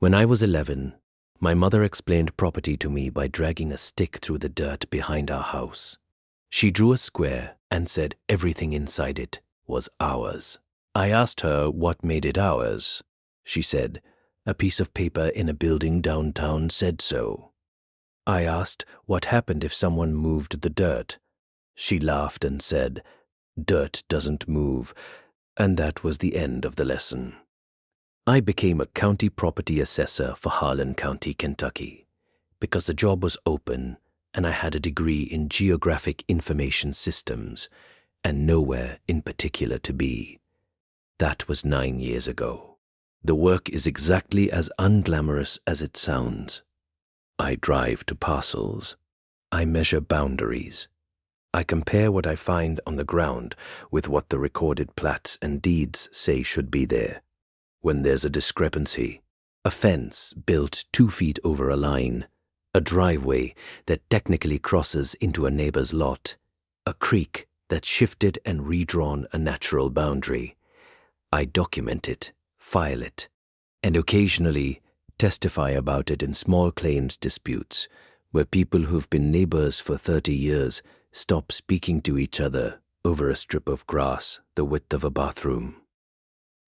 When I was 11, my mother explained property to me by dragging a stick through the dirt behind our house. She drew a square and said everything inside it was ours. I asked her what made it ours. She said, "A piece of paper in a building downtown said so." I asked what happened if someone moved the dirt. She laughed and said, "Dirt doesn't move," and that was the end of the lesson. I became a county property assessor for Harlan County, Kentucky, because the job was open and I had a degree in geographic information systems and nowhere in particular to be. That was 9 years ago. The work is exactly as unglamorous as it sounds. I drive to parcels. I measure boundaries. I compare what I find on the ground with what the recorded plats and deeds say should be there. When there's a discrepancy, a fence built 2 feet over a line, a driveway that technically crosses into a neighbor's lot, a creek that shifted and redrawn a natural boundary, I document it, file it, and occasionally testify about it in small claims disputes where people who've been neighbors for 30 years stop speaking to each other over a strip of grass the width of a bathroom.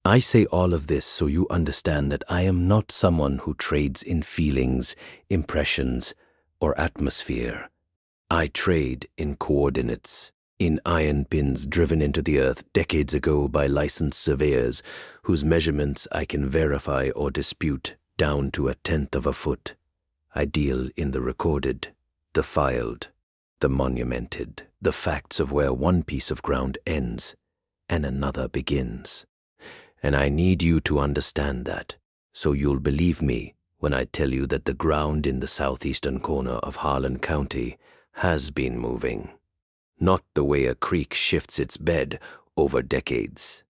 I say all of this so you understand that I am not someone who trades in feelings, impressions, or atmosphere. I trade in coordinates, in iron pins driven into the earth decades ago by licensed surveyors whose measurements I can verify or dispute down to 1/10 of a foot. I deal in the recorded, the filed, the monumented, the facts of where one piece of ground ends and another begins. And I need you to understand that, so you'll believe me when I tell you that the ground in the southeastern corner of Harlan County has been moving. Not the way a creek shifts its bed over decades.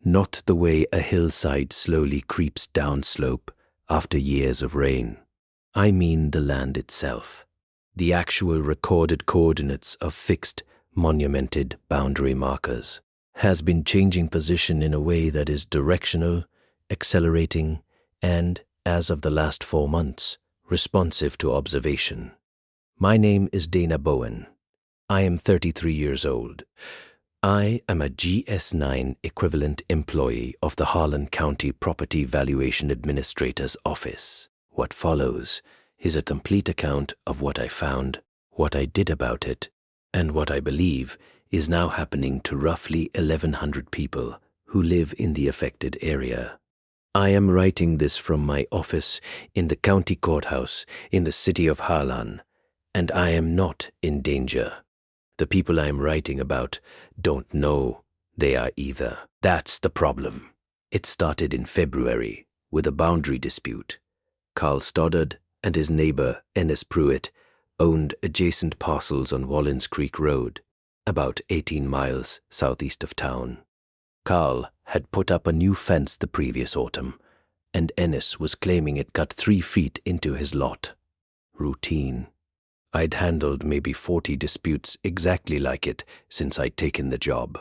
Not the way a hillside slowly creeps downslope after years of rain. I mean the land itself, the actual recorded coordinates of fixed, monumented boundary markers, has been changing position in a way that is directional, accelerating, and, as of the last 4 months, responsive to observation. My name is Dana Bowen. I am 33 years old. I am a GS9 equivalent employee of the Harlan County Property Valuation Administrator's Office. What follows is a complete account of what I found, what I did about it, and what I believe is now happening to roughly 1,100 people who live in the affected area. I am writing this from my office in the county courthouse in the city of Harlan, and I am not in danger. The people I am writing about don't know they are either. That's the problem. It started in February with a boundary dispute. Carl Stoddard and his neighbor, Ennis Pruitt, owned adjacent parcels on Wallins Creek Road, about 18 miles southeast of town. Carl had put up a new fence the previous autumn, and Ennis was claiming it cut 3 feet into his lot. Routine. I'd handled maybe 40 disputes exactly like it since I'd taken the job.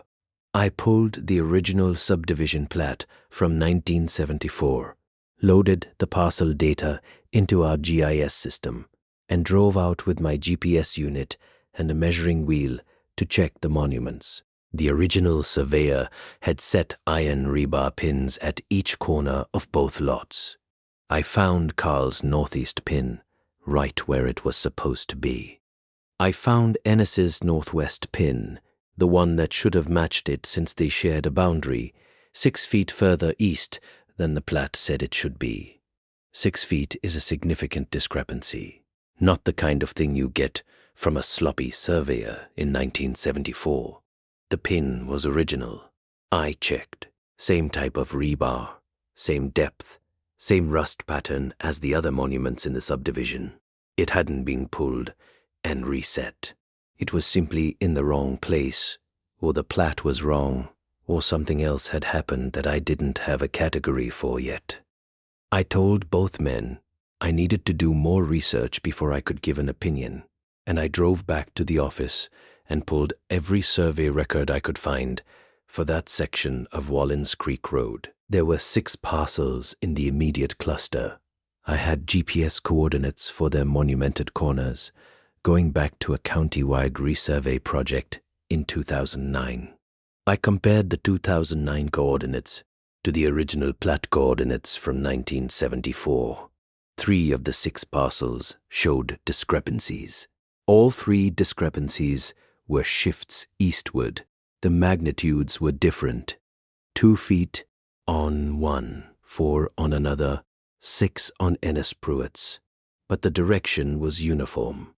I pulled the original subdivision plat from 1974, loaded the parcel data into our GIS system, and drove out with my GPS unit and a measuring wheel to check the monuments. The original surveyor had set iron rebar pins at each corner of both lots. I found Carl's northeast pin, right where it was supposed to be. I found Ennis's northwest pin, the one that should have matched it since they shared a boundary, 6 feet further east than the plat said it should be. 6 feet is a significant discrepancy, not the kind of thing you get from a sloppy surveyor in 1974. The pin was original. I checked. Same type of rebar, same depth, same rust pattern as the other monuments in the subdivision. It hadn't been pulled and reset. It was simply in the wrong place, or the plat was wrong, or something else had happened that I didn't have a category for yet. I told both men I needed to do more research before I could give an opinion, and I drove back to the office and pulled every survey record I could find for that section of Wallins Creek Road. There were 6 parcels in the immediate cluster, I had GPS coordinates for their monumented corners, going back to a county-wide resurvey project in 2009. I compared the 2009 coordinates to the original plat coordinates from 1974. 3 of the 6 parcels showed discrepancies. All 3 discrepancies were shifts eastward. The magnitudes were different. 2 feet on one, 4 on another, 6 on Ennis Pruitt's. But the direction was uniform.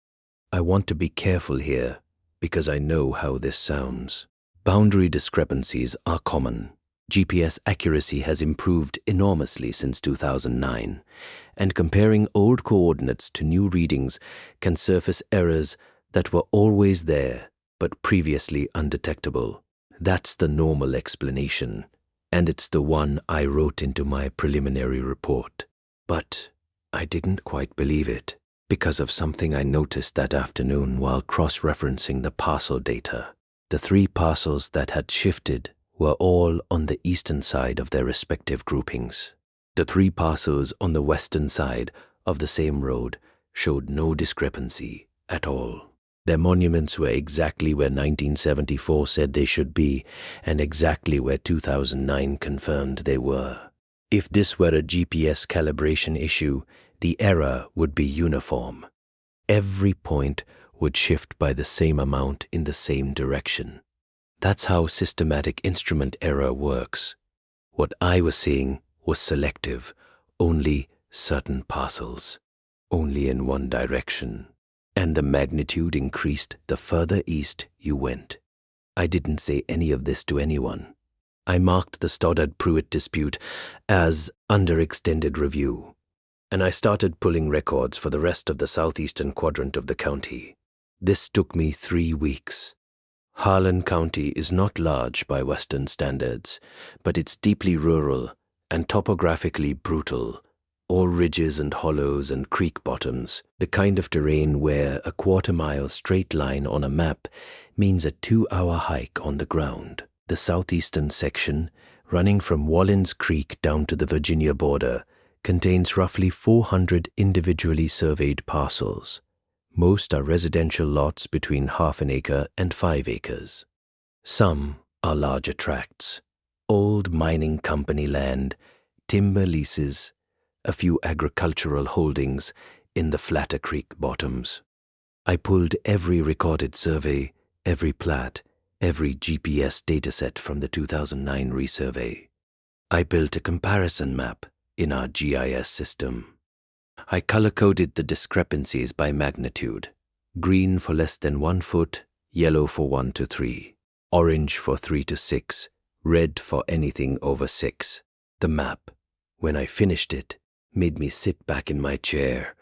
I want to be careful here because I know how this sounds. Boundary discrepancies are common. GPS accuracy has improved enormously since 2009, and comparing old coordinates to new readings can surface errors that were always there but previously undetectable. That's the normal explanation, and it's the one I wrote into my preliminary report. But I didn't quite believe it because of something I noticed that afternoon while cross-referencing the parcel data. The 3 parcels that had shifted were all on the eastern side of their respective groupings. The 3 parcels on the western side of the same road showed no discrepancy at all. Their monuments were exactly where 1974 said they should be, and exactly where 2009 confirmed they were. If this were a GPS calibration issue, the error would be uniform. Every point would shift by the same amount in the same direction. That's how systematic instrument error works. What I was seeing was selective, only certain parcels, only in one direction, and the magnitude increased the further east you went. I didn't say any of this to anyone. I marked the Stoddard-Pruitt dispute as under extended review, and I started pulling records for the rest of the southeastern quadrant of the county. This took me 3 weeks. Harlan County is not large by Western standards, but it's deeply rural and topographically brutal, all ridges and hollows and creek bottoms, the kind of terrain where a quarter-mile straight line on a map means a 2-hour hike on the ground. The southeastern section, running from Wallins Creek down to the Virginia border, contains roughly 400 individually surveyed parcels. Most are residential lots between ½ an acre and 5 acres. Some are larger tracts, old mining company land, timber leases, a few agricultural holdings in the flatter creek bottoms. I pulled every recorded survey, every plat, every GPS dataset from the 2009 resurvey. I built a comparison map in our GIS system. I color-coded the discrepancies by magnitude: green for less than 1 foot, yellow for 1 to 3, orange for 3 to 6, red for anything over 6. The map, when I finished it, made me sit back in my chair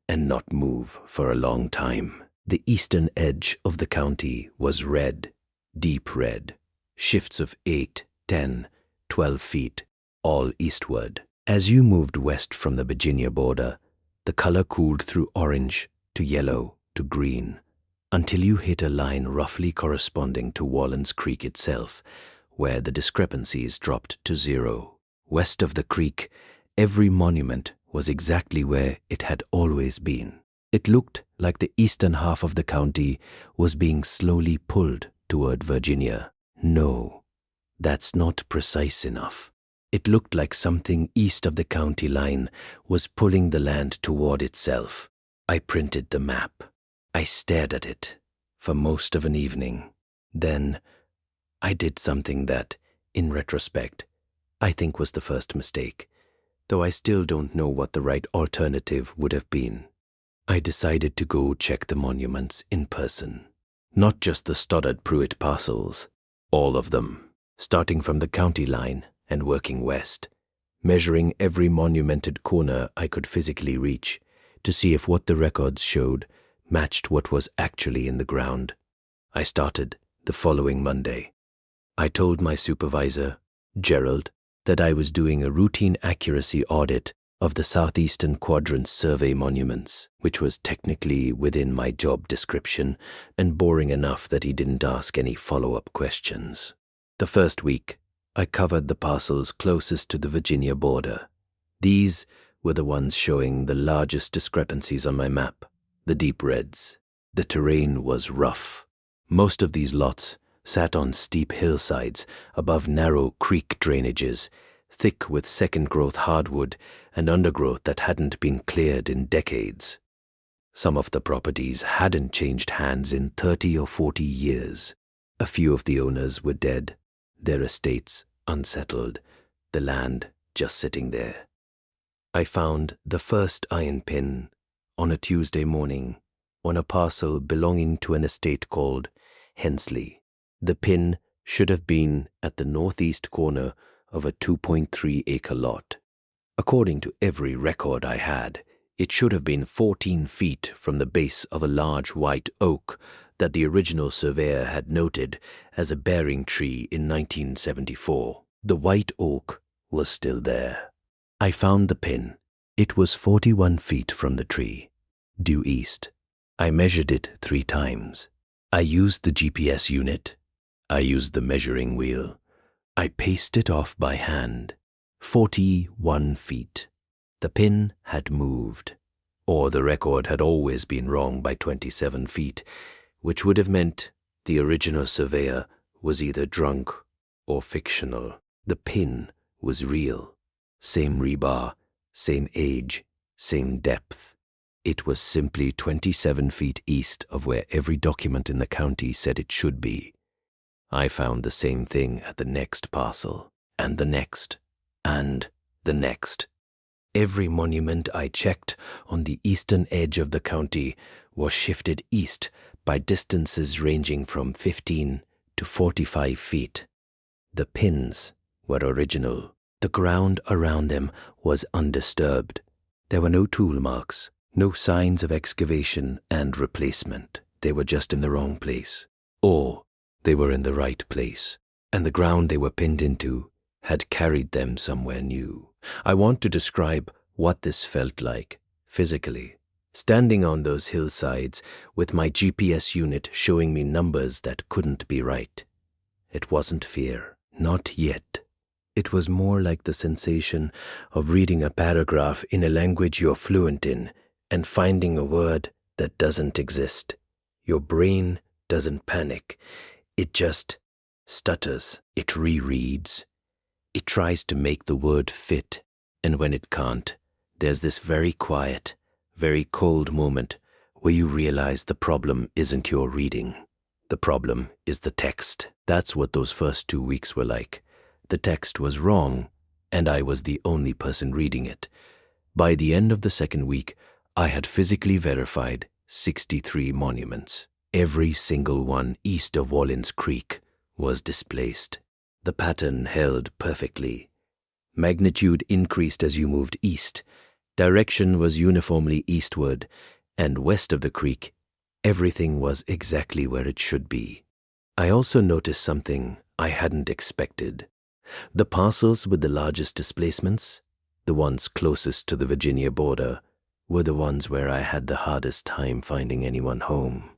and not move for a long time. The eastern edge of the county was red, deep red, shifts of 8, 10, 12 feet, all eastward. As you moved west from the Virginia border, the color cooled through orange to yellow to green until you hit a line roughly corresponding to Wallins Creek itself, where the discrepancies dropped to 0. West of the creek, every monument was exactly where it had always been. It looked like the eastern half of the county was being slowly pulled toward Virginia. No, that's not precise enough. It looked like something east of the county line was pulling the land toward itself. I printed the map. I stared at it for most of an evening. Then I did something that, in retrospect, I think was the first mistake, though I still don't know what the right alternative would have been. I decided to go check the monuments in person. Not just the Stoddard-Pruitt parcels, all of them, starting from the county line and working west, measuring every monumented corner I could physically reach to see if what the records showed matched what was actually in the ground. I started the following Monday. I told my supervisor, Gerald, that I was doing a routine accuracy audit of the southeastern quadrant survey monuments, which was technically within my job description and boring enough that he didn't ask any follow-up questions. The first week, I covered the parcels closest to the Virginia border. These were the ones showing the largest discrepancies on my map, the deep reds. The terrain was rough. Most of these lots sat on steep hillsides above narrow creek drainages, thick with second-growth hardwood and undergrowth that hadn't been cleared in decades. Some of the properties hadn't changed hands in 30 or 40 years. A few of the owners were dead, their estates unsettled, the land just sitting there. I found the first iron pin on a Tuesday morning on a parcel belonging to an estate called Hensley. The pin should have been at the northeast corner of a 2.3-acre lot. According to every record I had, it should have been 14 feet from the base of a large white oak that the original surveyor had noted as a bearing tree in 1974. The white oak was still there. I found the pin. It was 41 feet from the tree, due east. I measured it 3 times. I used the GPS unit. I used the measuring wheel. I paced it off by hand. 41 feet. The pin had moved, or the record had always been wrong by 27 feet, which would have meant the original surveyor was either drunk or fictional. The pin was real. Same rebar, same age, same depth. It was simply 27 feet east of where every document in the county said it should be. I found the same thing at the next parcel, and the next, and the next. Every monument I checked on the eastern edge of the county was shifted east by distances ranging from 15 to 45 feet. The pins were original. The ground around them was undisturbed. There were no tool marks, no signs of excavation and replacement. They were just in the wrong place. Or they were in the right place, and the ground they were pinned into had carried them somewhere new. I want to describe what this felt like, physically. Standing on those hillsides with my GPS unit showing me numbers that couldn't be right. It wasn't fear, not yet. It was more like the sensation of reading a paragraph in a language you're fluent in and finding a word that doesn't exist. Your brain doesn't panic. It just stutters. It rereads. It tries to make the word fit, and when it can't, there's this very quiet, very cold moment where you realize the problem isn't your reading. The problem is the text. That's what those first 2 weeks were like. The text was wrong, and I was the only person reading it. By the end of the second week, I had physically verified 63 monuments. Every single one east of Wallins Creek was displaced. The pattern held perfectly. Magnitude increased as you moved east. Direction was uniformly eastward, and west of the creek, everything was exactly where it should be. I also noticed something I hadn't expected. The parcels with the largest displacements, the ones closest to the Virginia border, were the ones where I had the hardest time finding anyone home.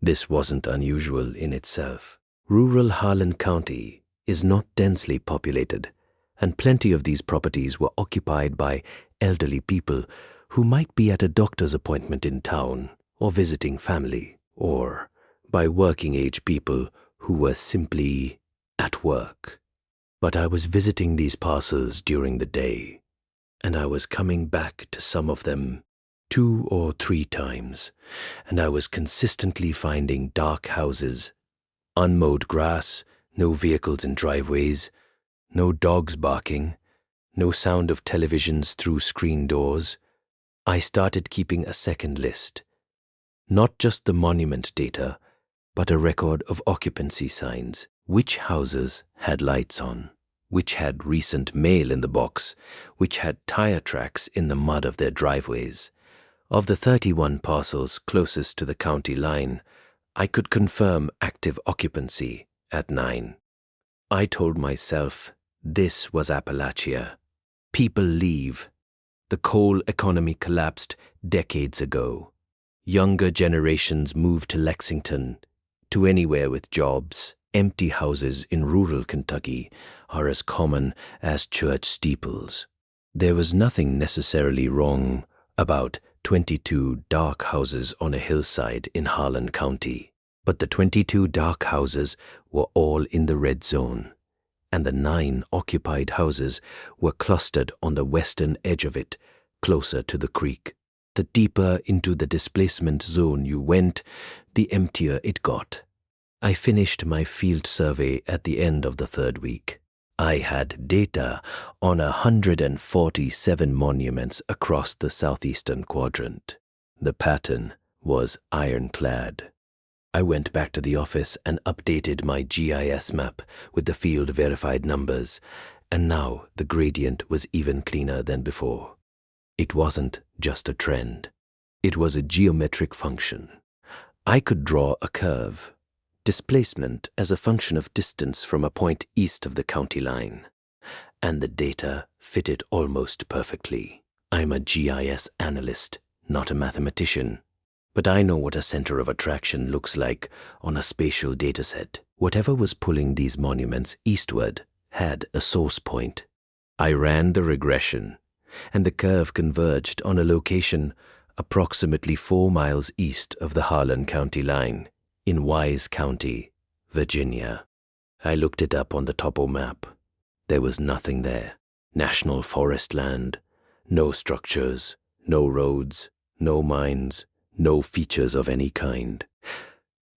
This wasn't unusual in itself. Rural Harlan County is not densely populated, and plenty of these properties were occupied by elderly people who might be at a doctor's appointment in town or visiting family, or by working-age people who were simply at work. But I was visiting these parcels during the day, and I was coming back to some of them 2 or 3 times, and I was consistently finding dark houses, unmowed grass, no vehicles in driveways, no dogs barking, no sound of televisions through screen doors. I started keeping a second list, not just the monument data, but a record of occupancy signs. Which houses had lights on? Which had recent mail in the box? Which had tire tracks in the mud of their driveways? Of the 31 parcels closest to the county line, I could confirm active occupancy at 9. I told myself this was Appalachia. People leave. The coal economy collapsed decades ago. Younger generations moved to Lexington, to anywhere with jobs. Empty houses in rural Kentucky are as common as church steeples. There was nothing necessarily wrong about 22 dark houses on a hillside in Harlan County, but the 22 dark houses were all in the red zone, and the 9 occupied houses were clustered on the western edge of it, closer to the creek. The deeper into the displacement zone you went, the emptier it got. I finished my field survey at the end of the 3rd week. I had data on 147 monuments across the southeastern quadrant. The pattern was ironclad. I went back to the office and updated my GIS map with the field-verified numbers, and now the gradient was even cleaner than before. It wasn't just a trend. It was a geometric function. I could draw a curve, displacement as a function of distance from a point east of the county line, and the data fitted almost perfectly. I'm a GIS analyst, not a mathematician, but I know what a center of attraction looks like on a spatial dataset. Whatever was pulling these monuments eastward had a source point. I ran the regression, and the curve converged on a location approximately 4 miles east of the Harlan County line, in Wise County, Virginia. I looked it up on the topo map. There was nothing there. National forest land, no structures, no roads, no mines, no features of any kind.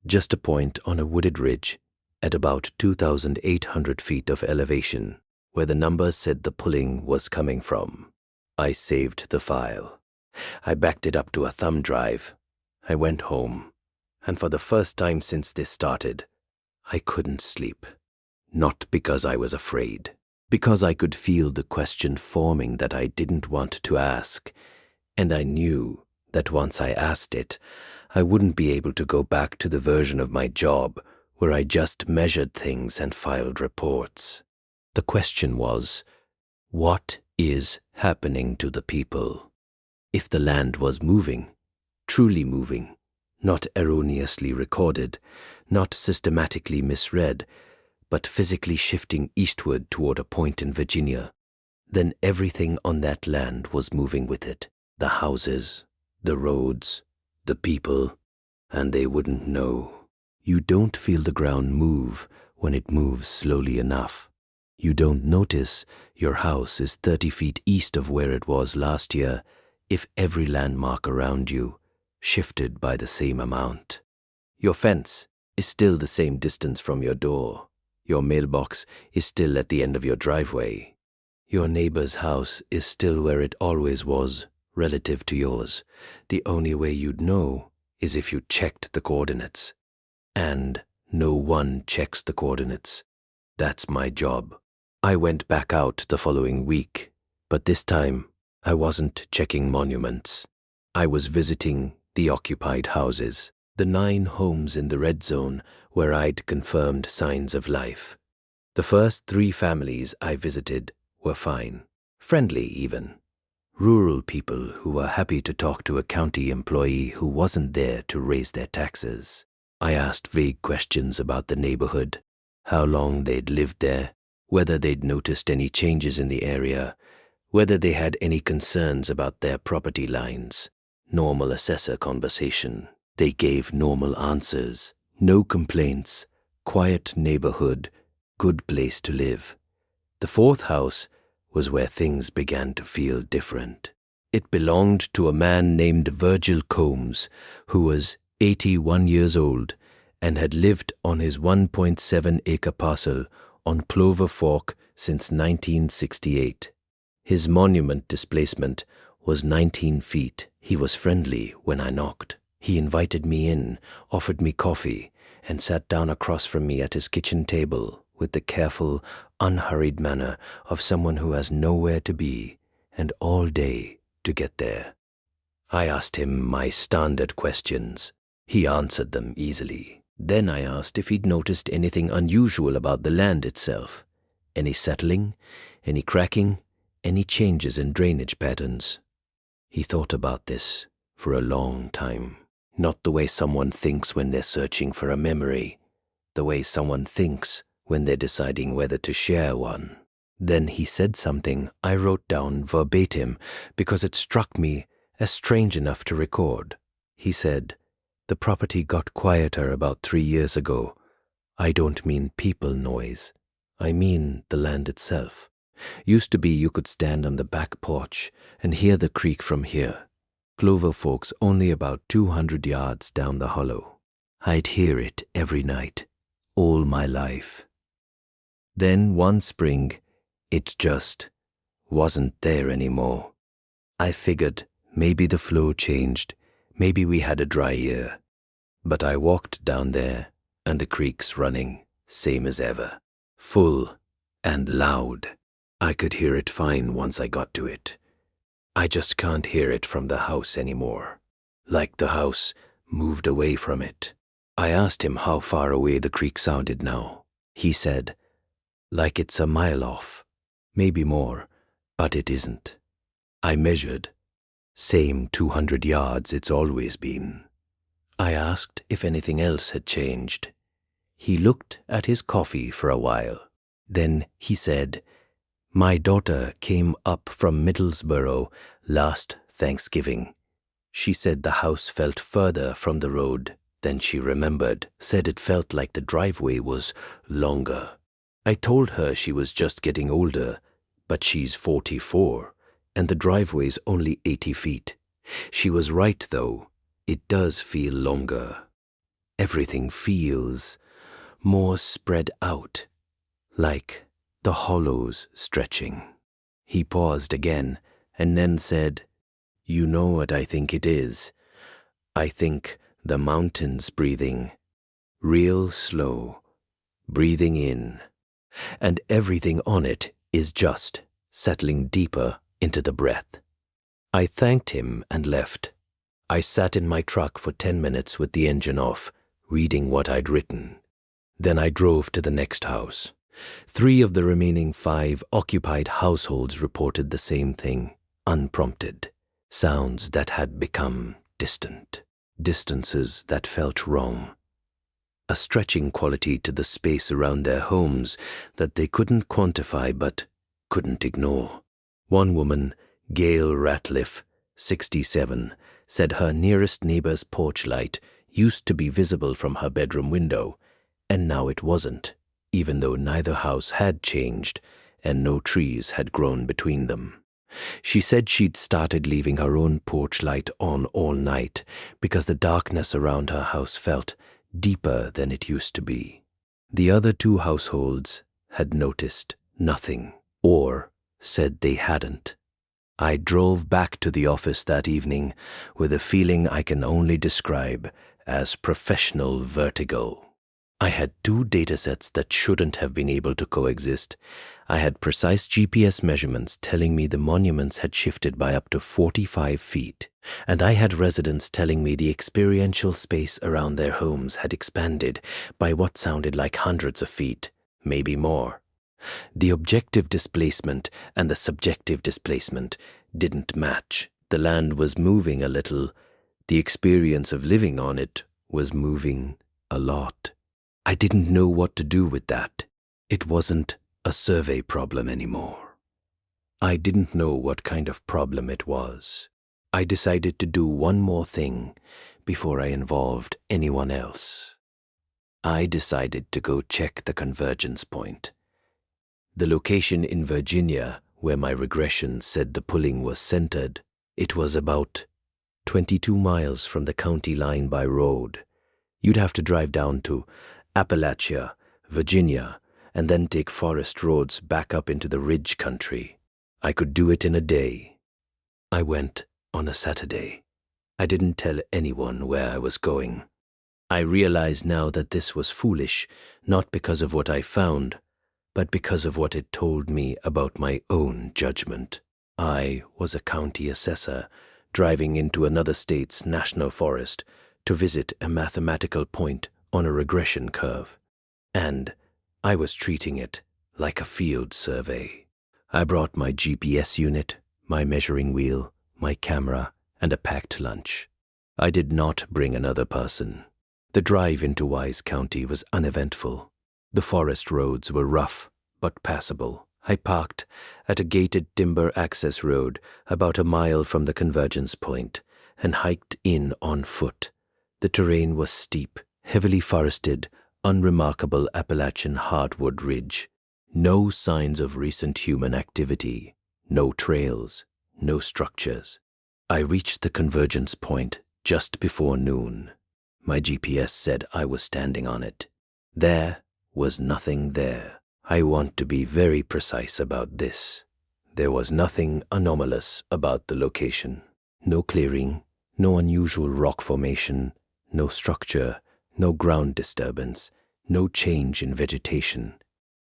Just a point on a wooded ridge at about 2,800 feet of elevation, where the numbers said the pulling was coming from. I saved the file. I backed it up to a thumb drive. I went home, and for the first time since this started, I couldn't sleep. Not because I was afraid, because I could feel the question forming that I didn't want to ask, and I knew that once I asked it, I wouldn't be able to go back to the version of my job where I just measured things and filed reports. The question was, what is happening to the people? If the land was moving, truly moving, not erroneously recorded, not systematically misread, but physically shifting eastward toward a point in Virginia, then everything on that land was moving with it. The houses, the roads, the people, and they wouldn't know. You don't feel the ground move when it moves slowly enough. You don't notice your house is 30 feet east of where it was last year if every landmark around you shifted by the same amount. Your fence is still the same distance from your door. Your mailbox is still at the end of your driveway. Your neighbor's house is still where it always was, relative to yours. The only way you'd know is if you checked the coordinates. And no one checks the coordinates. That's my job. I went back out the following week, but this time I wasn't checking monuments. I was visiting the occupied houses, the 9 homes in the red zone where I'd confirmed signs of life. The first 3 families I visited were fine, friendly even. Rural people who were happy to talk to a county employee who wasn't there to raise their taxes. I asked vague questions about the neighborhood, how long they'd lived there, whether they'd noticed any changes in the area, whether they had any concerns about their property lines. Normal assessor conversation. They gave normal answers. No complaints. Quiet neighborhood. Good place to live. The 4th house was where things began to feel different. It belonged to a man named Virgil Combs, who was 81 years old and had lived on his 1.7-acre parcel on Clover Fork since 1968. His monument displacement was 19 feet. He was friendly when I knocked. He invited me in, offered me coffee, and sat down across from me at his kitchen table with the careful, unhurried manner of someone who has nowhere to be and all day to get there. I asked him my standard questions. He answered them easily. Then I asked if he'd noticed anything unusual about the land itself. Any settling, any cracking, any changes in drainage patterns. He thought about this for a long time. Not the way someone thinks when they're searching for a memory, the way someone thinks when they're deciding whether to share one. Then he said something I wrote down verbatim because it struck me as strange enough to record. He said, "The property got quieter about 3 years ago. I don't mean people noise. I mean the land itself. Used to be you could stand on the back porch and hear the creek from here. Clover Fork's only about 200 yards down the hollow. I'd hear it every night, all my life. Then one spring, it just wasn't there anymore. I figured maybe the flow changed, maybe we had a dry year. But I walked down there and the creek's running, same as ever, full and loud. I could hear it fine once I got to it. I just can't hear it from the house anymore. Like the house moved away from it." I asked him how far away the creek sounded now. He said, "Like it's a mile off, maybe more, but it isn't." I measured. Same 200 yards it's always been. I asked if anything else had changed. He looked at his coffee for a while. Then he said, "My daughter came up from Middlesbrough last Thanksgiving. She said the house felt further from the road than she remembered, said it felt like the driveway was longer. I told her she was just getting older, but she's 44, and the driveway's only 80 feet. She was right, though. It does feel longer. Everything feels more spread out, like the hollows stretching." He paused again and then said, "You know what I think it is? I think the mountains breathing, real slow, breathing in, and everything on it is just settling deeper into the breath." I thanked him and left. I sat in my truck for 10 minutes with the engine off, reading what I'd written. Then I drove to the next house. 3 of the remaining 5 occupied households reported the same thing, unprompted. Sounds that had become distant. Distances that felt wrong. A stretching quality to the space around their homes that they couldn't quantify but couldn't ignore. One woman, Gail Ratliff, 67, said her nearest neighbor's porch light used to be visible from her bedroom window, and now it wasn't, even though neither house had changed and no trees had grown between them. She said she'd started leaving her own porch light on all night because the darkness around her house felt deeper than it used to be. The other 2 households had noticed nothing, or said they hadn't. I drove back to the office that evening with a feeling I can only describe as professional vertigo. I had 2 datasets that shouldn't have been able to coexist. I had precise GPS measurements telling me the monuments had shifted by up to 45 feet, and I had residents telling me the experiential space around their homes had expanded by what sounded like hundreds of feet, maybe more. The objective displacement and the subjective displacement didn't match. The land was moving a little. The experience of living on it was moving a lot. I didn't know what to do with that. It wasn't a survey problem anymore. I didn't know what kind of problem it was. I decided to do one more thing before I involved anyone else. I decided to go check the convergence point. The location in Virginia where my regression said the pulling was centered, it was about 22 miles from the county line by road. You'd have to drive down to Appalachia, Virginia, and then take forest roads back up into the ridge country. I could do it in a day. I went on a Saturday. I didn't tell anyone where I was going. I realize now that this was foolish, not because of what I found, but because of what it told me about my own judgment. I was a county assessor, driving into another state's national forest to visit a mathematical point on a regression curve, and I was treating it like a field survey. I brought my GPS unit, my measuring wheel, my camera, and a packed lunch. I did not bring another person. The drive into Wise County was uneventful. The forest roads were rough but passable. I parked at a gated timber access road about a mile from the convergence point and hiked in on foot. The terrain was steep, heavily forested, unremarkable Appalachian hardwood ridge. No signs of recent human activity, no trails, no structures. I reached the convergence point just before noon. My GPS said I was standing on it. There was nothing there. I want to be very precise about this. There was nothing anomalous about the location. No clearing, no unusual rock formation, no structure, no ground disturbance, no change in vegetation.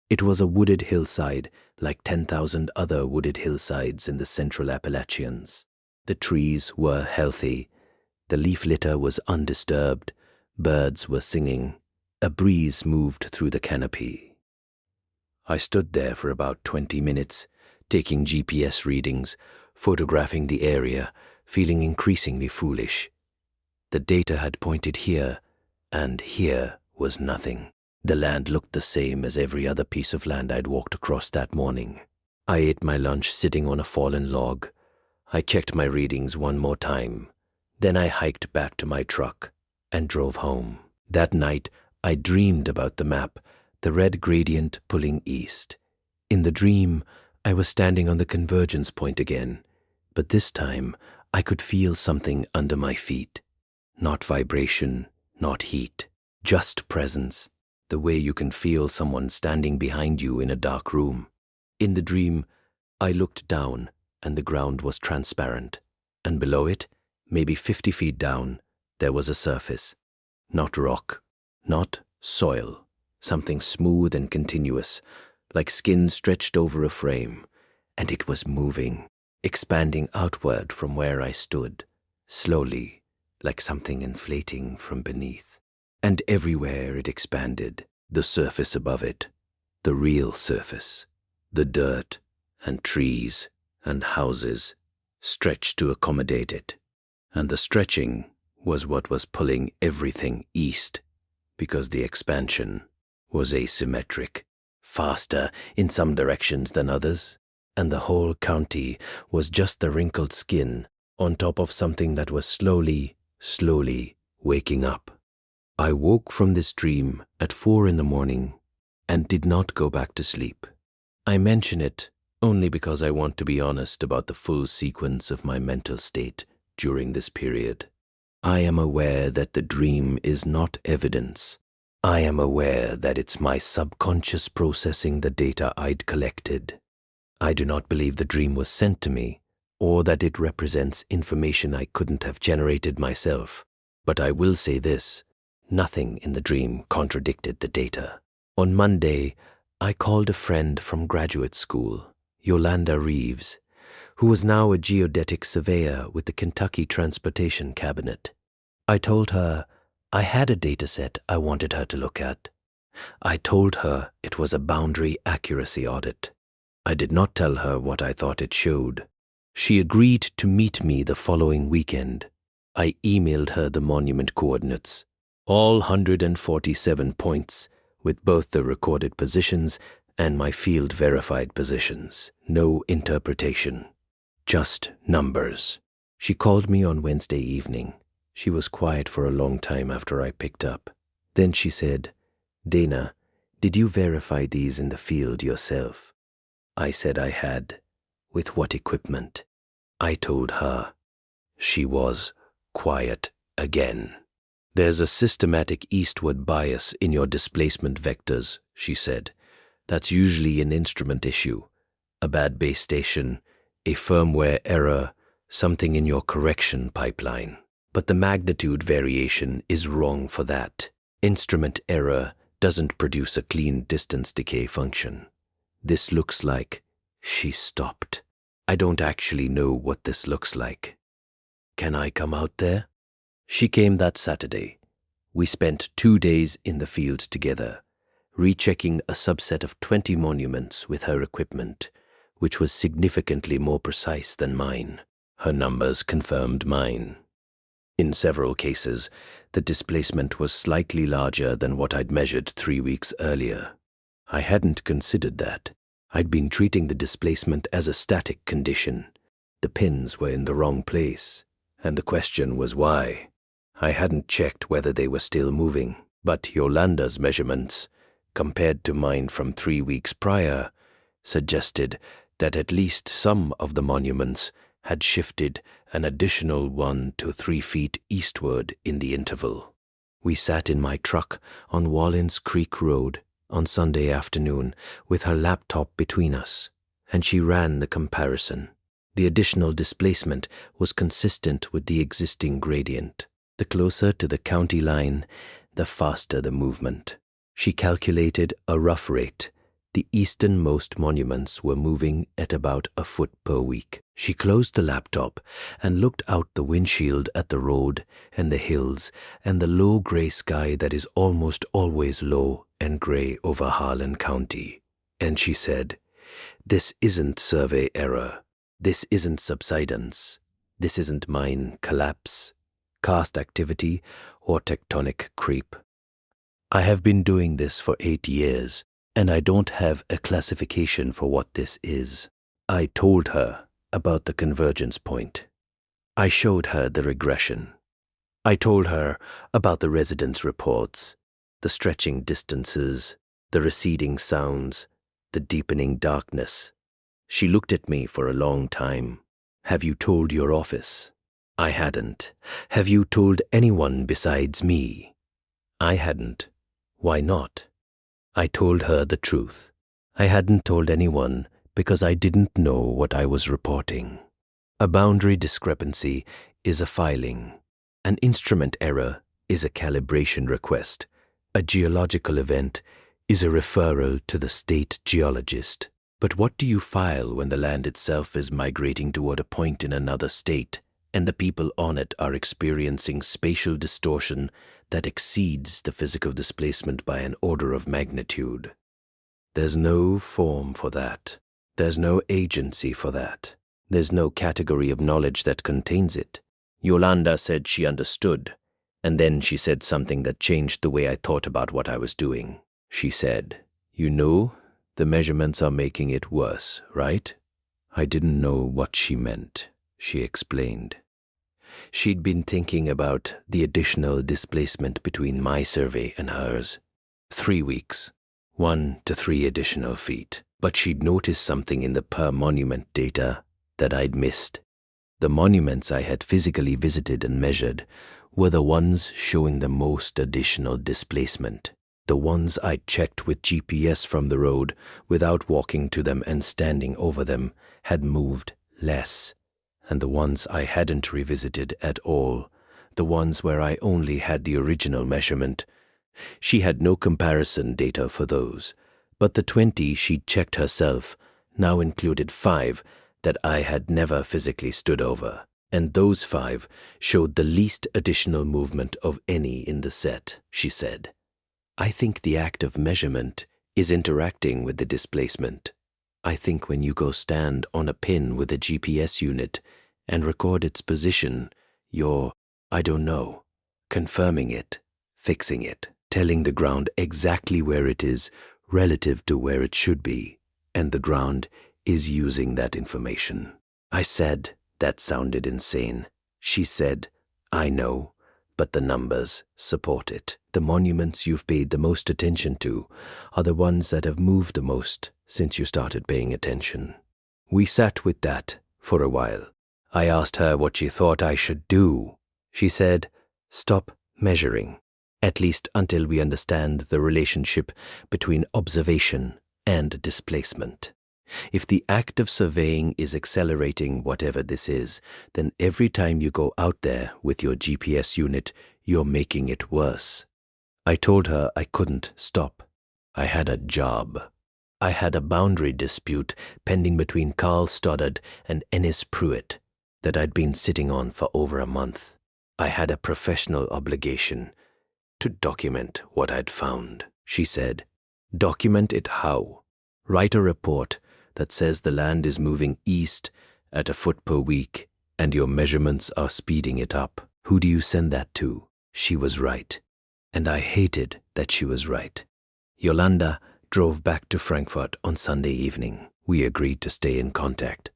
It was a wooded hillside like 10,000 other wooded hillsides in the central Appalachians. The trees were healthy. The leaf litter was undisturbed. Birds were singing. A breeze moved through the canopy. I stood there for about 20 minutes, taking GPS readings, photographing the area, feeling increasingly foolish. The data had pointed here, and here was nothing. The land looked the same as every other piece of land I'd walked across that morning. I ate my lunch sitting on a fallen log. I checked my readings one more time. Then I hiked back to my truck and drove home. That night, I dreamed about the map, the red gradient pulling east. In the dream, I was standing on the convergence point again, but this time I could feel something under my feet. Not vibration, not heat, just presence, the way you can feel someone standing behind you in a dark room. In the dream, I looked down and the ground was transparent, and below it, maybe 50 feet down, there was a surface. Not rock, not soil. Something smooth and continuous, like skin stretched over a frame, and it was moving, expanding outward from where I stood, slowly, like something inflating from beneath. And everywhere it expanded, the surface above it, the real surface, the dirt and trees and houses, stretched to accommodate it. And the stretching was what was pulling everything east, because the expansion was asymmetric, faster in some directions than others, and the whole county was just the wrinkled skin on top of something that was slowly waking up. I woke from this dream at 4 a.m. and did not go back to sleep. I mention it only because I want to be honest about the full sequence of my mental state during this period. I am aware that the dream is not evidence. I am aware that it's my subconscious processing the data I'd collected. I do not believe the dream was sent to me, or that it represents information I couldn't have generated myself. But I will say this, nothing in the dream contradicted the data. On Monday, I called a friend from graduate school, Yolanda Reeves, who was now a geodetic surveyor with the Kentucky Transportation Cabinet. I told her I had a dataset I wanted her to look at. I told her it was a boundary accuracy audit. I did not tell her what I thought it showed. She agreed to meet me the following weekend. I emailed her the monument coordinates, all 147 points, with both the recorded positions and my field-verified positions. No interpretation, just numbers. She called me on Wednesday evening. She was quiet for a long time after I picked up. Then she said, "Dana, did you verify these in the field yourself?" I said I had. With what equipment? I told her. She was quiet again. "There's a systematic eastward bias in your displacement vectors," she said. "That's usually an instrument issue, a bad base station, a firmware error, something in your correction pipeline. But the magnitude variation is wrong for that. Instrument error doesn't produce a clean distance decay function. This looks like..." She stopped. "I don't actually know what this looks like. Can I come out there?" She came that Saturday. We spent 2 days in the field together, rechecking a subset of 20 monuments with her equipment, which was significantly more precise than mine. Her numbers confirmed mine. In several cases, the displacement was slightly larger than what I'd measured 3 weeks earlier. I hadn't considered that. I'd been treating the displacement as a static condition. The pins were in the wrong place, and the question was why. I hadn't checked whether they were still moving, but Yolanda's measurements, compared to mine from 3 weeks prior, suggested that at least some of the monuments had shifted an additional 1 to 3 feet eastward in the interval. We sat in my truck on Wallins Creek Road on Sunday afternoon with her laptop between us, and she ran the comparison. The additional displacement was consistent with the existing gradient. The closer to the county line, the faster the movement. She calculated a rough rate. The easternmost monuments were moving at about a foot per week. She closed the laptop and looked out the windshield at the road and the hills and the low gray sky that is almost always low and gray over Harlan County. And she said, "This isn't survey error. This isn't subsidence. This isn't mine collapse, karst activity, or tectonic creep. I have been doing this for 8 years, and I don't have a classification for what this is." I told her about the convergence point. I showed her the regression. I told her about the residents' reports, the stretching distances, the receding sounds, the deepening darkness. She looked at me for a long time. "Have you told your office?" I hadn't. "Have you told anyone besides me?" I hadn't. "Why not?" I told her the truth. I hadn't told anyone because I didn't know what I was reporting. A boundary discrepancy is a filing. An instrument error is a calibration request. A geological event is a referral to the state geologist. But what do you file when the land itself is migrating toward a point in another state, and the people on it are experiencing spatial distortion that exceeds the physical displacement by an order of magnitude? There's no form for that. There's no agency for that. There's no category of knowledge that contains it. Yolanda said she understood, and then she said something that changed the way I thought about what I was doing. She said, "You know, the measurements are making it worse, right?" I didn't know what she meant. She explained. She'd been thinking about the additional displacement between my survey and hers. 3 weeks, 1 to 3 additional feet. But she'd noticed something in the per-monument data that I'd missed. The monuments I had physically visited and measured were the ones showing the most additional displacement. The ones I'd checked with GPS from the road without walking to them and standing over them had moved less. And the ones I hadn't revisited at all, the ones where I only had the original measurement, she had no comparison data for those. But the 20 she'd checked herself now included 5 that I had never physically stood over, and those 5 showed the least additional movement of any in the set, she said. I think the act of measurement is interacting with the displacement. I think when you go stand on a pin with a GPS unit and record its position, you're, I don't know, confirming it, fixing it, telling the ground exactly where it is relative to where it should be, and the ground is using that information. I said that sounded insane. She said, "I know, but the numbers support it. The monuments you've paid the most attention to are the ones that have moved the most since you started paying attention." We sat with that for a while. I asked her what she thought I should do. She said, "Stop measuring, at least until we understand the relationship between observation and displacement. If the act of surveying is accelerating whatever this is, then every time you go out there with your GPS unit, you're making it worse." I told her I couldn't stop. I had a job. I had a boundary dispute pending between Carl Stoddard and Ennis Pruitt that I'd been sitting on for over a month. I had a professional obligation to document what I'd found. She said, "Document it how? Write a report that says the land is moving east at a foot per week and your measurements are speeding it up. Who do you send that to?" She was right. And I hated that she was right. Yolanda drove back to Frankfurt on Sunday evening. We agreed to stay in contact.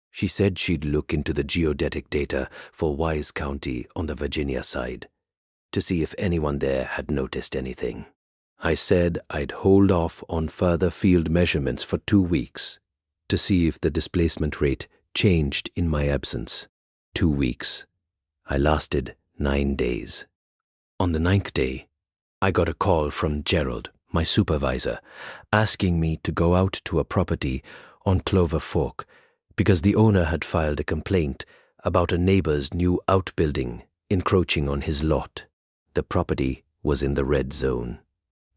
She said she'd look into the geodetic data for Wise County on the Virginia side to see if anyone there had noticed anything. I said I'd hold off on further field measurements for 2 weeks to see if the displacement rate changed in my absence. 2 weeks. I lasted 9 days. On the 9th day, I got a call from Gerald, my supervisor, asking me to go out to a property on Clover Fork because the owner had filed a complaint about a neighbor's new outbuilding encroaching on his lot. The property was in the red zone.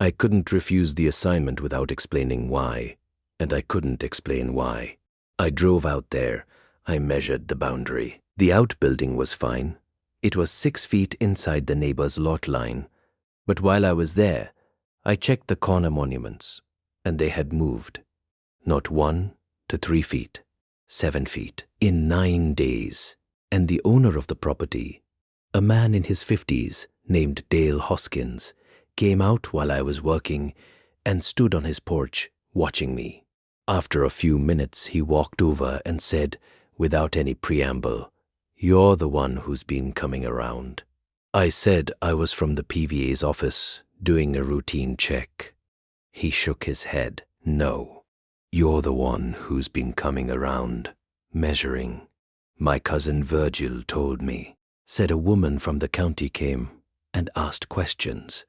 I couldn't refuse the assignment without explaining why, and I couldn't explain why. I drove out there. I measured the boundary. The outbuilding was fine. It was 6 feet inside the neighbor's lot line. But while I was there, I checked the corner monuments, and they had moved. Not 1 to 3 feet, 7 feet, in 9 days. And the owner of the property, a man in his 50s named Dale Hoskins, came out while I was working and stood on his porch watching me. After a few minutes, he walked over and said, without any preamble, "You're the one who's been coming around." I said I was from the PVA's office doing a routine check. He shook his head. "No, you're the one who's been coming around, measuring. My cousin Virgil told me," said a woman from the county came and asked questions.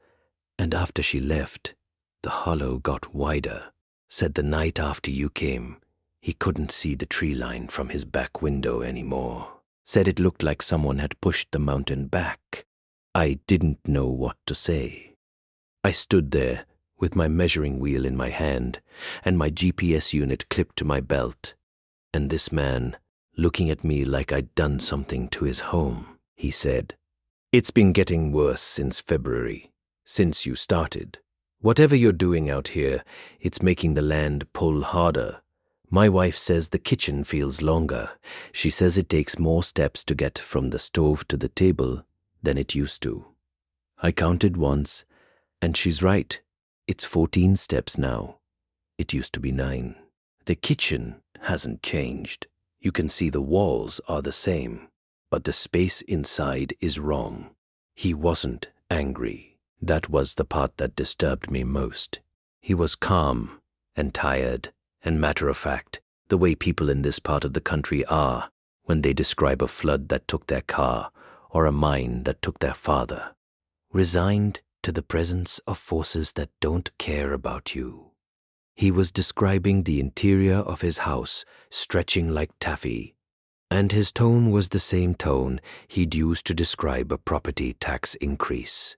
And after she left, the hollow got wider. Said the night after you came, he couldn't see the tree line from his back window anymore. Said it looked like someone had pushed the mountain back. I didn't know what to say. I stood there with my measuring wheel in my hand and my GPS unit clipped to my belt. And this man, looking at me like I'd done something to his home, he said, "It's been getting worse since February. Since you started. Whatever you're doing out here, it's making the land pull harder. My wife says the kitchen feels longer. She says it takes more steps to get from the stove to the table than it used to." I counted once, and she's right. It's 14 steps now. It used to be 9. The kitchen hasn't changed. You can see the walls are the same, but the space inside is wrong. He wasn't angry. That was the part that disturbed me most. He was calm and tired and matter-of-fact, the way people in this part of the country are when they describe a flood that took their car or a mine that took their father. Resigned to the presence of forces that don't care about you. He was describing the interior of his house stretching like taffy, and his tone was the same tone he'd used to describe a property tax increase.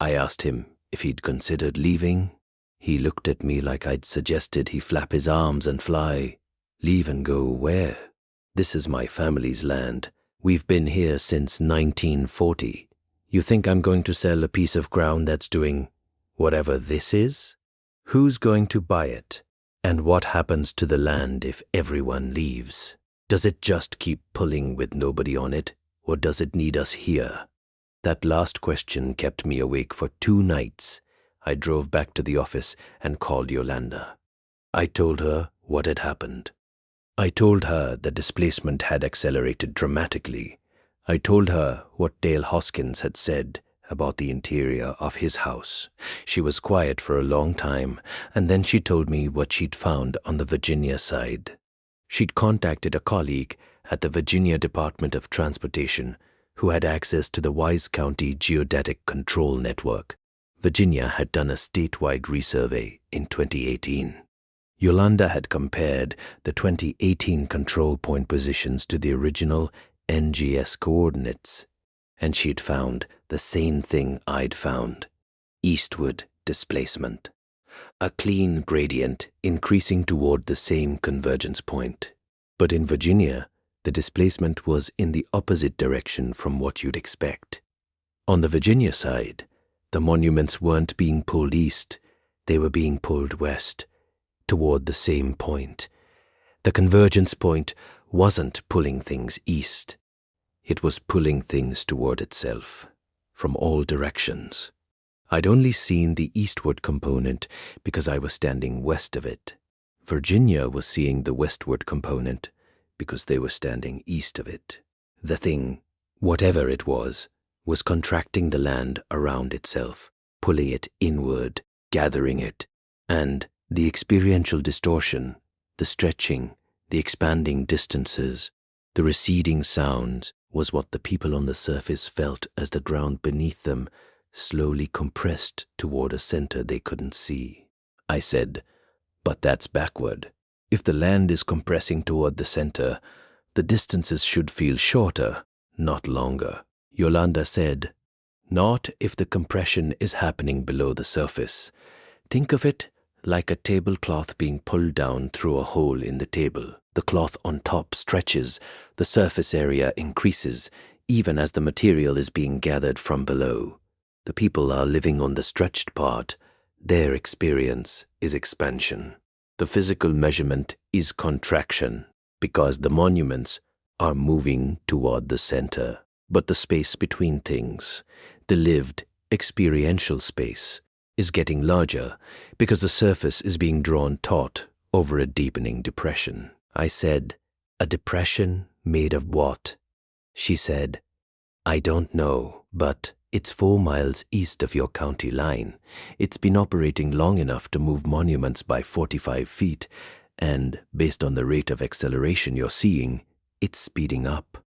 I asked him if he'd considered leaving. He looked at me like I'd suggested he flap his arms and fly. "Leave and go where? This is my family's land. We've been here since 1940. You think I'm going to sell a piece of ground that's doing whatever this is? Who's going to buy it? And what happens to the land if everyone leaves? Does it just keep pulling with nobody on it, or does it need us here?" That last question kept me awake for 2 nights. I drove back to the office and called Yolanda. I told her what had happened. I told her the displacement had accelerated dramatically. I told her what Dale Hoskins had said about the interior of his house. She was quiet for a long time, and then she told me what she'd found on the Virginia side. She'd contacted a colleague at the Virginia Department of Transportation who had access to the Wise County Geodetic Control Network. Virginia had done a statewide resurvey in 2018. Yolanda had compared the 2018 control point positions to the original NGS coordinates, and she'd found the same thing I'd found: eastward displacement. A clean gradient increasing toward the same convergence point. But in Virginia, the displacement was in the opposite direction from what you'd expect. On the Virginia side, the monuments weren't being pulled east, they were being pulled west, toward the same point. The convergence point wasn't pulling things east, it was pulling things toward itself, from all directions. I'd only seen the eastward component because I was standing west of it. Virginia was seeing the westward component because they were standing east of it. The thing, whatever it was contracting the land around itself, pulling it inward, gathering it, and the experiential distortion, the stretching, the expanding distances, the receding sounds was what the people on the surface felt as the ground beneath them slowly compressed toward a center they couldn't see. I said, "But that's backward. If the land is compressing toward the center, the distances should feel shorter, not longer." Yolanda said, "Not if the compression is happening below the surface. Think of it like a tablecloth being pulled down through a hole in the table. The cloth on top stretches, the surface area increases, even as the material is being gathered from below. The people are living on the stretched part. Their experience is expansion. The physical measurement is contraction, because the monuments are moving toward the center. But the space between things, the lived, experiential space, is getting larger because the surface is being drawn taut over a deepening depression." I said, "A depression made of what?" She said, "I don't know, but it's 4 miles east of your county line. It's been operating long enough to move monuments by 45 feet, and based on the rate of acceleration you're seeing, it's speeding up."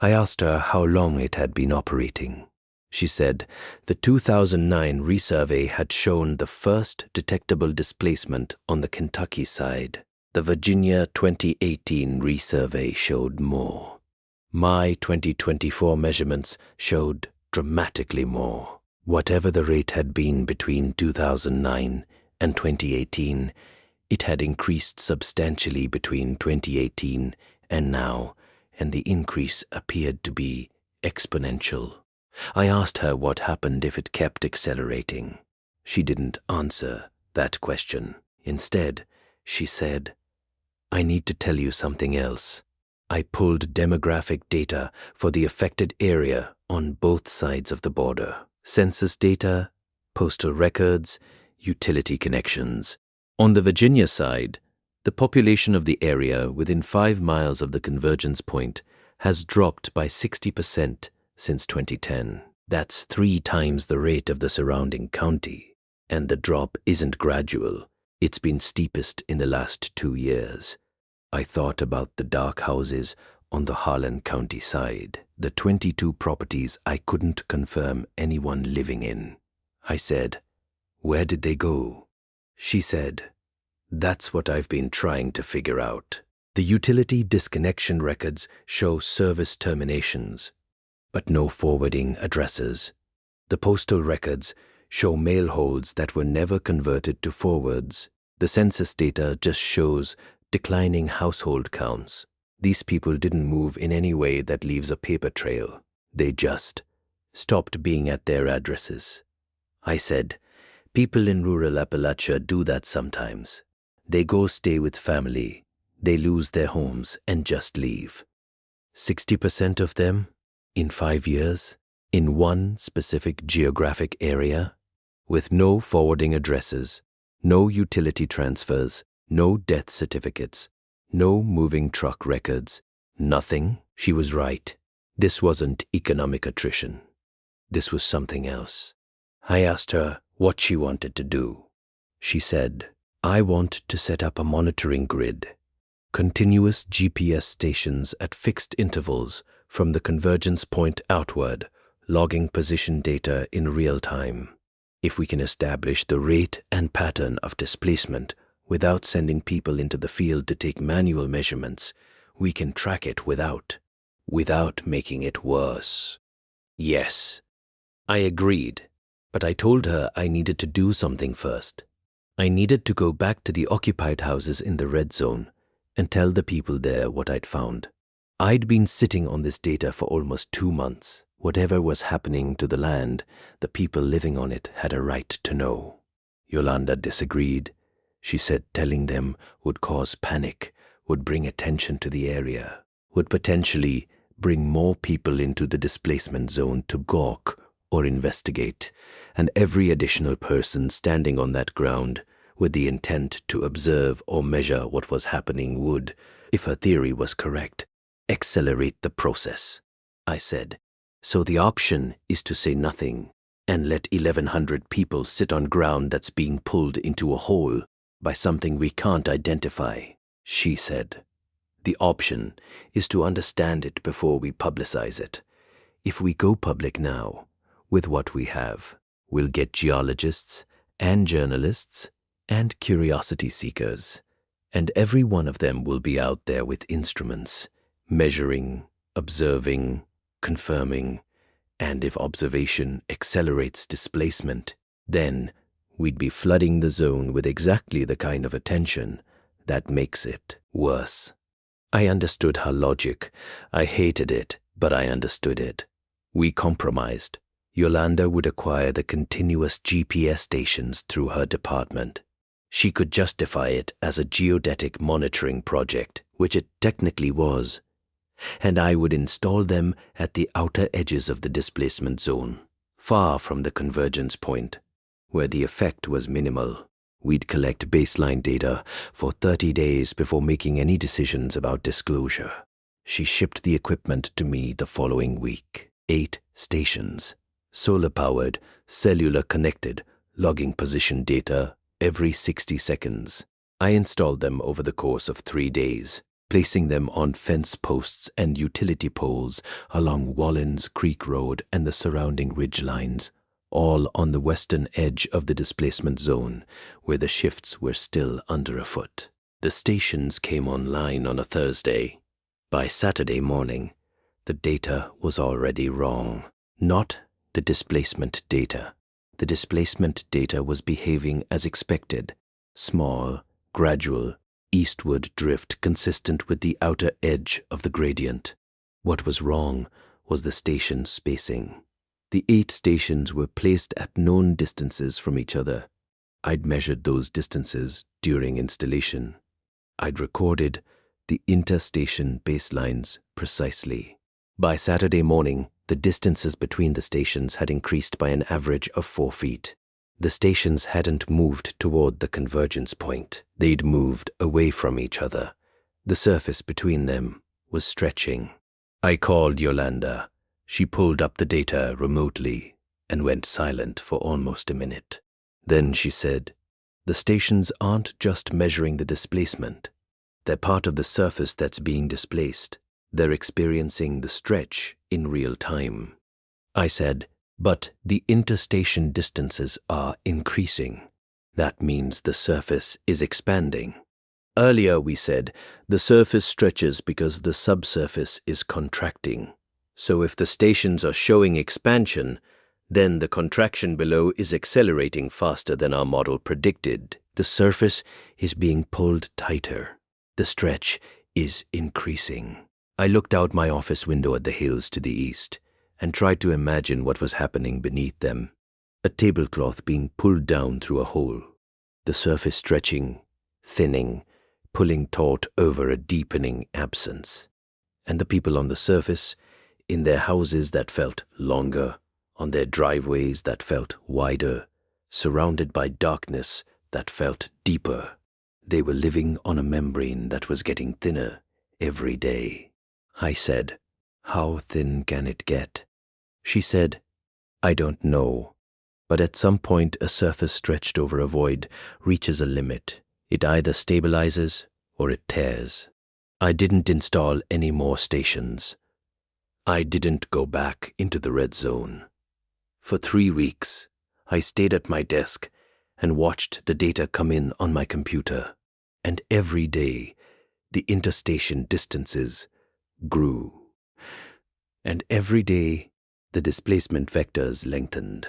I asked her how long it had been operating. She said the 2009 resurvey had shown the first detectable displacement on the Kentucky side. The Virginia 2018 resurvey showed more. My 2024 measurements showed dramatically more. Whatever the rate had been between 2009 and 2018, it had increased substantially between 2018 and now, and the increase appeared to be exponential. I asked her what happened if it kept accelerating. She didn't answer that question. Instead, she said, "I need to tell you something else. I pulled demographic data for the affected area on both sides of the border. Census data, postal records, utility connections. On the Virginia side, the population of the area within 5 miles of the convergence point has dropped by 60% since 2010. That's 3 times the rate of the surrounding county. And the drop isn't gradual. It's been steepest in the last 2 years. I thought about the dark houses on the Harlan County side, the 22 properties I couldn't confirm anyone living in. I said, "Where did they go?" She said, "That's what I've been trying to figure out. The utility disconnection records show service terminations, but no forwarding addresses. The postal records show mail holds that were never converted to forwards. The census data just shows declining household counts. These people didn't move in any way that leaves a paper trail. They just stopped being at their addresses." I said, "People in rural Appalachia do that sometimes. They go stay with family, they lose their homes and just leave. 60% of them in 5 years, in one specific geographic area, with no forwarding addresses, no utility transfers, no death certificates, no moving truck records, nothing." She was right. This wasn't economic attrition. This was something else. I asked her what she wanted to do. She said, "I want to set up a monitoring grid, continuous GPS stations at fixed intervals from the convergence point outward, logging position data in real time. If we can establish the rate and pattern of displacement without sending people into the field to take manual measurements, we can track it without making it worse." Yes, I agreed, but I told her I needed to do something first. I needed to go back to the occupied houses in the red zone and tell the people there what I'd found. I'd been sitting on this data for almost 2 months. Whatever was happening to the land, the people living on it had a right to know. Yolanda disagreed. She said telling them would cause panic, would bring attention to the area, would potentially bring more people into the displacement zone to gawk or investigate, and every additional person standing on that ground with the intent to observe or measure what was happening would, if her theory was correct, accelerate the process. I said, so the option is to say nothing and let 1,100 people sit on ground that's being pulled into a hole by something we can't identify. She said, the option is to understand it before we publicize it. If we go public now, with what we have, we'll get geologists and journalists and curiosity seekers, and every one of them will be out there with instruments, measuring, observing, confirming, and if observation accelerates displacement, then we'd be flooding the zone with exactly the kind of attention that makes it worse. I understood her logic. I hated it, but I understood it. We compromised. Yolanda would acquire the continuous GPS stations through her department. She could justify it as a geodetic monitoring project, which it technically was, and I would install them at the outer edges of the displacement zone, far from the convergence point, where the effect was minimal. We'd collect baseline data for 30 days before making any decisions about disclosure. She shipped the equipment to me the following week. 8 stations, solar-powered, cellular-connected, logging position data every 60 seconds. I installed them over the course of 3 days, placing them on fence posts and utility poles along Wallens Creek Road and the surrounding ridge lines, all on the western edge of the displacement zone, where the shifts were still under a foot. The stations came online on a Thursday. By Saturday morning, the data was already wrong. Not the displacement data. The displacement data was behaving as expected. Small, gradual, eastward drift consistent with the outer edge of the gradient. What was wrong was the station spacing. The 8 stations were placed at known distances from each other. I'd measured those distances during installation. I'd recorded the interstation baselines precisely. By Saturday morning, the distances between the stations had increased by an average of 4 feet. The stations hadn't moved toward the convergence point. They'd moved away from each other. The surface between them was stretching. I called Yolanda. She pulled up the data remotely and went silent for almost a minute. Then she said, the stations aren't just measuring the displacement. They're part of the surface that's being displaced. They're experiencing the stretch in real time. I said, but the interstation distances are increasing. That means the surface is expanding. Earlier we said the surface stretches because the subsurface is contracting. So if the stations are showing expansion, then the contraction below is accelerating faster than our model predicted. The surface is being pulled tighter. The stretch is increasing. I looked out my office window at the hills to the east and tried to imagine what was happening beneath them. A tablecloth being pulled down through a hole. The surface stretching, thinning, pulling taut over a deepening absence. And the people on the surface, in their houses that felt longer, on their driveways that felt wider, surrounded by darkness that felt deeper. They were living on a membrane that was getting thinner every day. I said, how thin can it get? She said, I don't know, but at some point a surface stretched over a void reaches a limit. It either stabilizes or it tears. I didn't install any more stations. I didn't go back into the red zone. For 3 weeks, I stayed at my desk and watched the data come in on my computer, and every day the interstation distances grew, and every day the displacement vectors lengthened,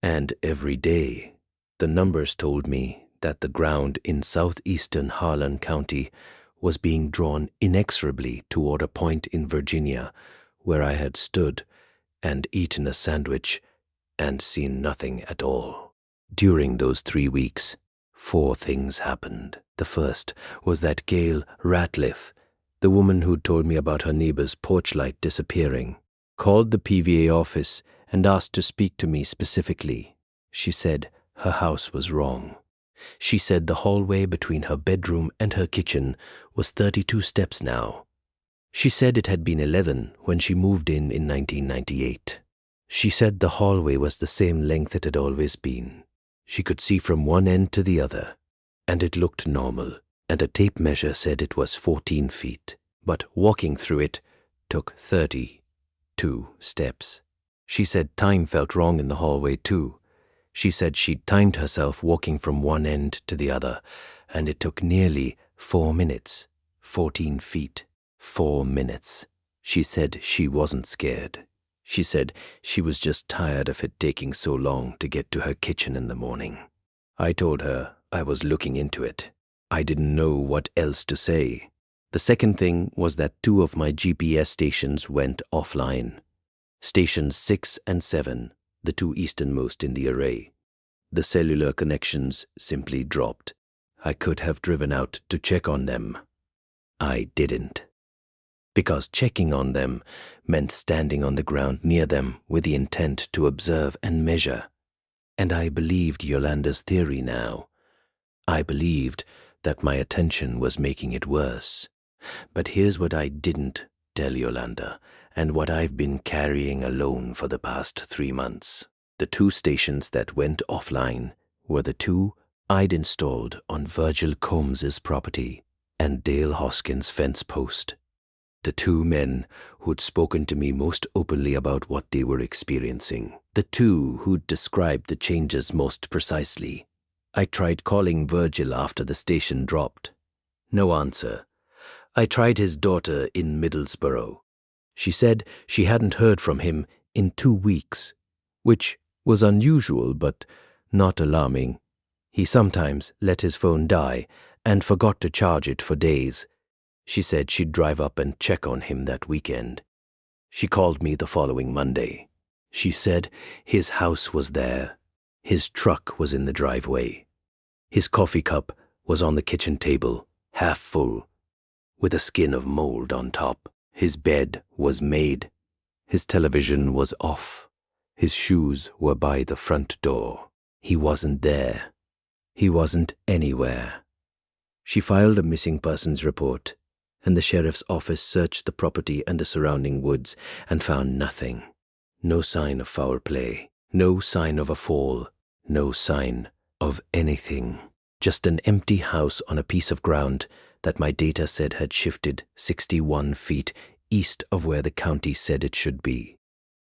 and every day the numbers told me that the ground in southeastern Harlan County was being drawn inexorably toward a point in Virginia where I had stood and eaten a sandwich and seen nothing at all. During those 3 weeks, 4 things happened. The first was that Gail Ratliff, the woman who'd told me about her neighbor's porch light disappearing, called the PVA office and asked to speak to me specifically. She said her house was wrong. She said the hallway between her bedroom and her kitchen was 32 steps now. She said it had been 11 when she moved in 1998. She said the hallway was the same length it had always been. She could see from one end to the other, and it looked normal, and a tape measure said it was 14 feet, but walking through it took 32 steps. She said time felt wrong in the hallway too. She said she'd timed herself walking from one end to the other, and it took nearly 4 minutes. 14 feet, 4 minutes. She said she wasn't scared. She said she was just tired of it taking so long to get to her kitchen in the morning. I told her I was looking into it. I didn't know what else to say. The second thing was that 2 of my GPS stations went offline. Stations 6 and 7, the 2 easternmost in the array. The cellular connections simply dropped. I could have driven out to check on them. I didn't. Because checking on them meant standing on the ground near them with the intent to observe and measure. And I believed Yolanda's theory now. I believed that my attention was making it worse. But here's what I didn't tell Yolanda, and what I've been carrying alone for the past 3 months. The 2 stations that went offline were the 2 I'd installed on Virgil Combs's property and Dale Hoskins' fence post. The 2 men who'd spoken to me most openly about what they were experiencing. The 2 who'd described the changes most precisely. I tried calling Virgil after the station dropped. No answer. I tried his daughter in Middlesbrough. She said she hadn't heard from him in 2 weeks, which was unusual but not alarming. He sometimes let his phone die and forgot to charge it for days. She said she'd drive up and check on him that weekend. She called me the following Monday. She said his house was there. His truck was in the driveway. His coffee cup was on the kitchen table, half full, with a skin of mold on top. His bed was made. His television was off. His shoes were by the front door. He wasn't there. He wasn't anywhere. She filed a missing persons report, and the sheriff's office searched the property and the surrounding woods and found nothing. No sign of foul play, no sign of a fall, no sign of anything. Just an empty house on a piece of ground that my data said had shifted 61 feet east of where the county said it should be.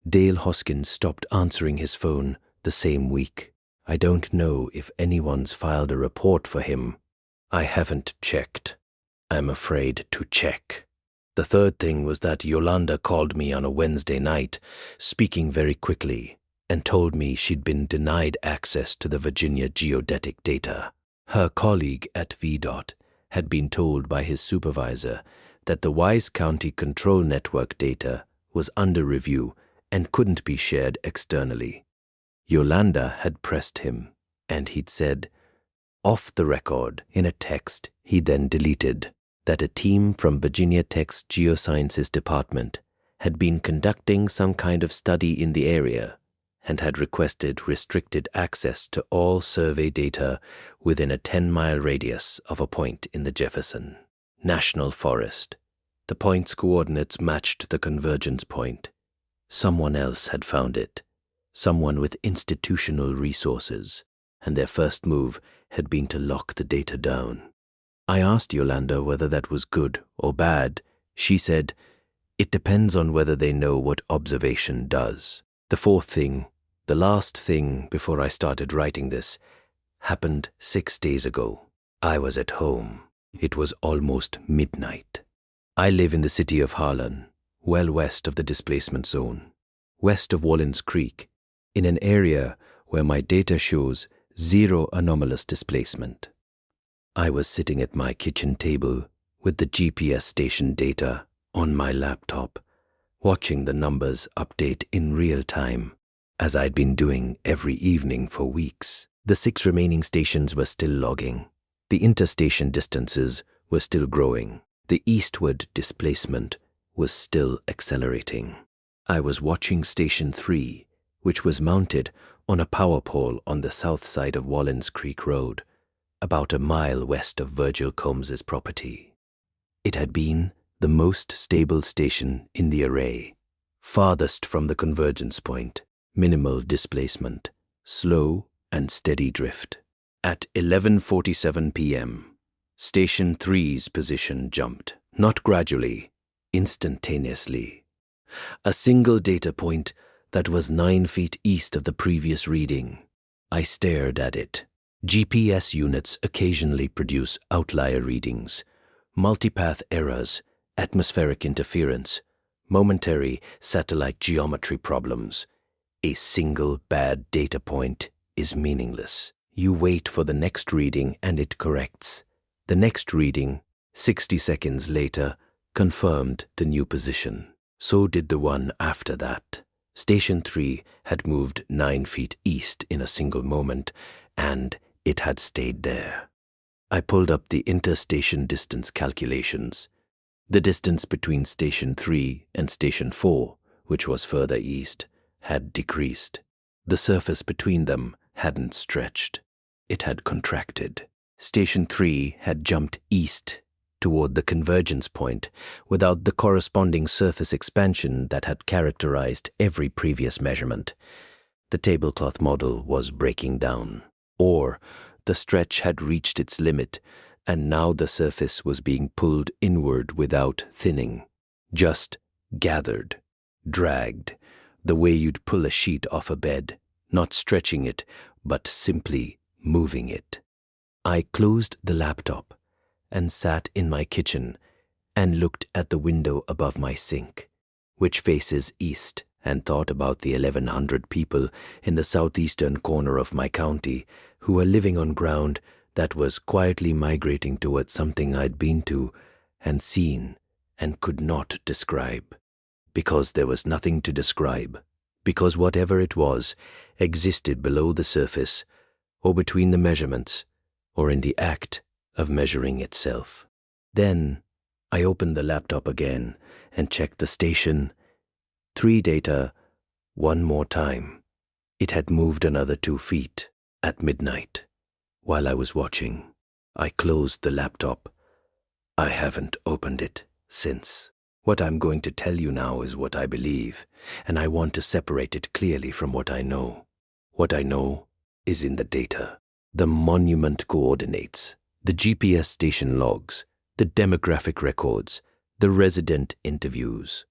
Dale Hoskins stopped answering his phone the same week. I don't know if anyone's filed a report for him. I haven't checked. I'm afraid to check. The third thing was that Yolanda called me on a Wednesday night, speaking very quickly, and told me she'd been denied access to the Virginia geodetic data. Her colleague at VDOT had been told by his supervisor that the Wise County Control Network data was under review and couldn't be shared externally. Yolanda had pressed him, and he'd said, off the record in a text he then deleted, that a team from Virginia Tech's Geosciences Department had been conducting some kind of study in the area and had requested restricted access to all survey data within a 10-mile radius of a point in the Jefferson National Forest. The point's coordinates matched the convergence point. Someone else had found it, someone with institutional resources, and their first move had been to lock the data down. I asked Yolanda whether that was good or bad. She said, it depends on whether they know what observation does. The fourth thing, the last thing before I started writing this, happened 6 days ago. I was at home. It was almost midnight. I live in the city of Harlan, well west of the displacement zone, west of Wallens Creek, in an area where my data shows 0 anomalous displacement. I was sitting at my kitchen table with the GPS station data on my laptop, watching the numbers update in real time, as I'd been doing every evening for weeks. The 6 remaining stations were still logging. The interstation distances were still growing. The eastward displacement was still accelerating. I was watching Station 3, which was mounted on a power pole on the south side of Wallens Creek Road, about a mile west of Virgil Combs's property. It had been the most stable station in the array, farthest from the convergence point, minimal displacement, slow and steady drift. At 11:47 p.m., Station 3's position jumped, not gradually, instantaneously. A single data point that was 9 feet east of the previous reading. I stared at it. GPS units occasionally produce outlier readings, multipath errors, atmospheric interference, momentary satellite geometry problems. A single bad data point is meaningless. You wait for the next reading and it corrects. The next reading, 60 seconds later, confirmed the new position. So did the one after that. Station 3 had moved 9 feet east in a single moment, and it had stayed there. I pulled up the interstation distance calculations. The distance between Station 3 and Station 4, which was further east, had decreased. The surface between them hadn't stretched. It had contracted. Station 3 had jumped east toward the convergence point without the corresponding surface expansion that had characterized every previous measurement. The tablecloth model was breaking down. Or the stretch had reached its limit, and now the surface was being pulled inward without thinning, just gathered, dragged, the way you'd pull a sheet off a bed, not stretching it, but simply moving it. I closed the laptop and sat in my kitchen and looked at the window above my sink, which faces east, and thought about the 1,100 people in the southeastern corner of my county who were living on ground that was quietly migrating towards something I'd been to and seen and could not describe. Because there was nothing to describe. Because whatever it was existed below the surface, or between the measurements, or in the act of measuring itself. Then I opened the laptop again and checked the Station 3 data one more time. It had moved another 2 feet at midnight while I was watching. I closed the laptop. I haven't opened it since. What I'm going to tell you now is what I believe, and I want to separate it clearly from what I know. What I know is in the data, the monument coordinates, the GPS station logs, the demographic records, the resident interviews.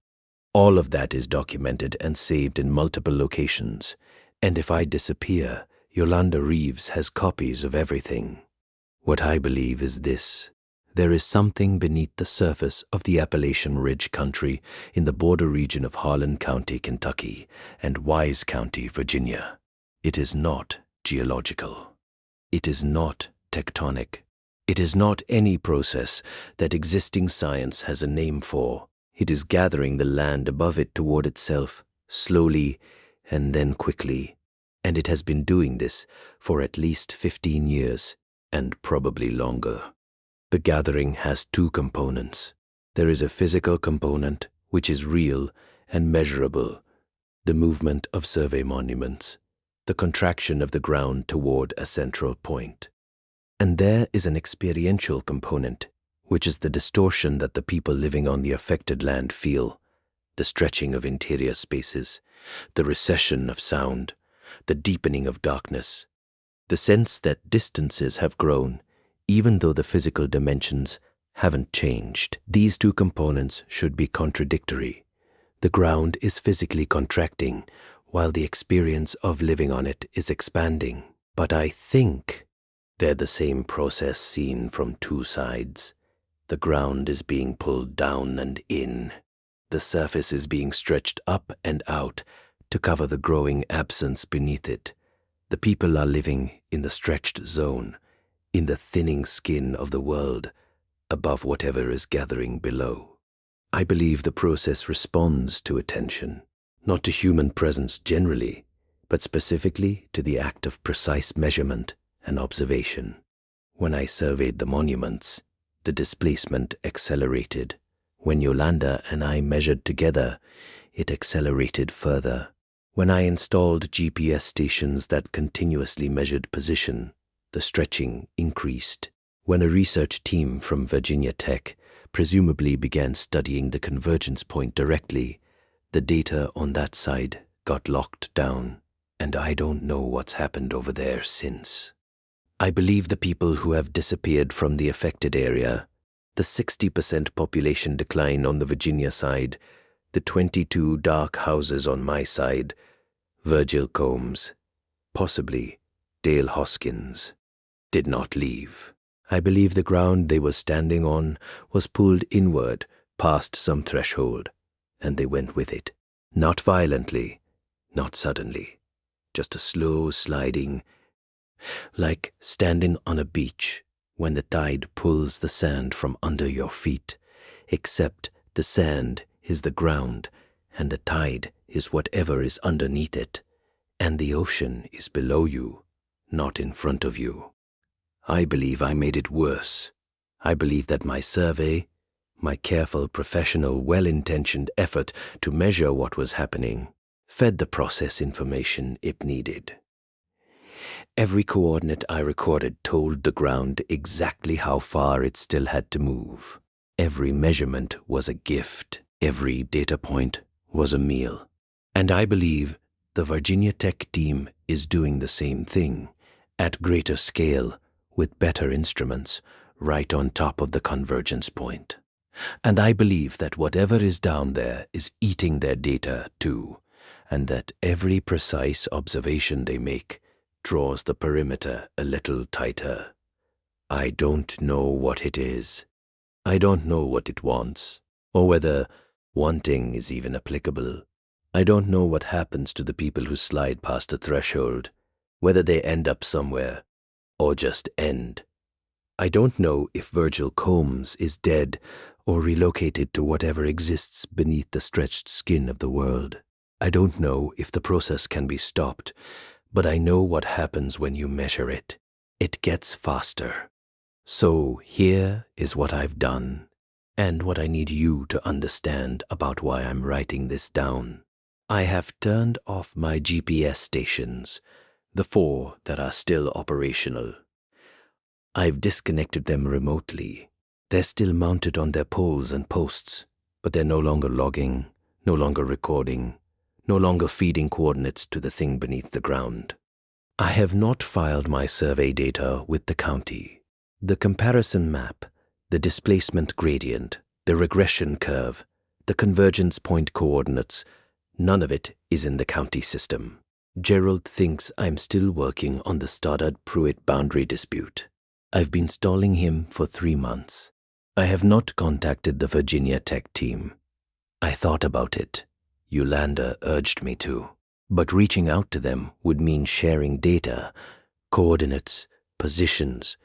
All of that is documented and saved in multiple locations, and if I disappear, Yolanda Reeves has copies of everything. What I believe is this. There is something beneath the surface of the Appalachian Ridge country in the border region of Harlan County, Kentucky, and Wise County, Virginia. It is not geological. It is not tectonic. It is not any process that existing science has a name for. It is gathering the land above it toward itself, slowly and then quickly, and it has been doing this for at least 15 years, and probably longer. The gathering has two components. There is a physical component, which is real and measurable, the movement of survey monuments, the contraction of the ground toward a central point. And there is an experiential component, which is the distortion that the people living on the affected land feel, the stretching of interior spaces, the recession of sound, the deepening of darkness, the sense that distances have grown, even though the physical dimensions haven't changed. These two components should be contradictory. The ground is physically contracting, while the experience of living on it is expanding. But I think they're the same process seen from two sides. The ground is being pulled down and in. The surface is being stretched up and out to cover the growing absence beneath it. The people are living in the stretched zone, in the thinning skin of the world, above whatever is gathering below. I believe the process responds to attention, not to human presence generally, but specifically to the act of precise measurement and observation. When I surveyed the monuments, the displacement accelerated. When Yolanda and I measured together, it accelerated further. When I installed GPS stations that continuously measured position, the stretching increased. When a research team from Virginia Tech presumably began studying the convergence point directly, the data on that side got locked down, and I don't know what's happened over there since. I believe the people who have disappeared from the affected area, the 60% population decline on the Virginia side, the 22 dark houses on my side, Virgil Combs, possibly Dale Hoskins, did not leave. I believe the ground they were standing on was pulled inward past some threshold, and they went with it. Not violently, not suddenly, just a slow sliding, like standing on a beach when the tide pulls the sand from under your feet, except the sand is the ground and the tide is whatever is underneath it, and the ocean is below you, not in front of you. I believe I made it worse. I believe that my survey, my careful, professional, well-intentioned effort to measure what was happening, fed the process information it needed. Every coordinate I recorded told the ground exactly how far it still had to move. Every measurement was a gift. Every data point was a meal. And I believe the Virginia Tech team is doing the same thing, at greater scale, with better instruments, right on top of the convergence point. And I believe that whatever is down there is eating their data too, and that every precise observation they make draws the perimeter a little tighter. I don't know what it is. I don't know what it wants, or whether wanting is even applicable. I don't know what happens to the people who slide past a threshold, whether they end up somewhere, or just end. I don't know if Virgil Combs is dead or relocated to whatever exists beneath the stretched skin of the world. I don't know if the process can be stopped, but I know what happens when you measure it. It gets faster. So here is what I've done, and what I need you to understand about why I'm writing this down. I have turned off my GPS stations, the 4 that are still operational. I've disconnected them remotely. They're still mounted on their poles and posts, but they're no longer logging, no longer recording, no longer feeding coordinates to the thing beneath the ground. I have not filed my survey data with the county. The comparison map, the displacement gradient, the regression curve, the convergence point coordinates, none of it is in the county system. Gerald thinks I'm still working on the Stoddard-Pruitt boundary dispute. I've been stalling him for 3 months. I have not contacted the Virginia Tech team. I thought about it. Yolanda urged me to. But reaching out to them would mean sharing data, coordinates, positions,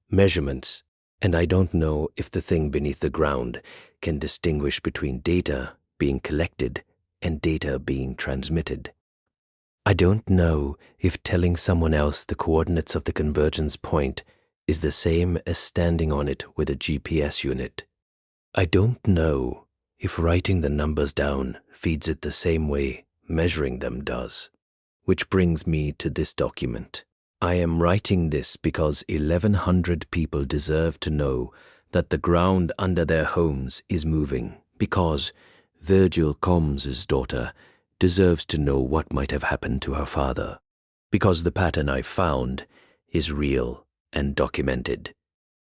measurements, and I don't know if the thing beneath the ground can distinguish between data being collected and data being transmitted. I don't know if telling someone else the coordinates of the convergence point is the same as standing on it with a GPS unit. I don't know if writing the numbers down feeds it the same way measuring them does. Which brings me to this document. I am writing this because 1,100 people deserve to know that the ground under their homes is moving, because Virgil Combs' daughter deserves to know what might have happened to her father, because the pattern I found is real and documented,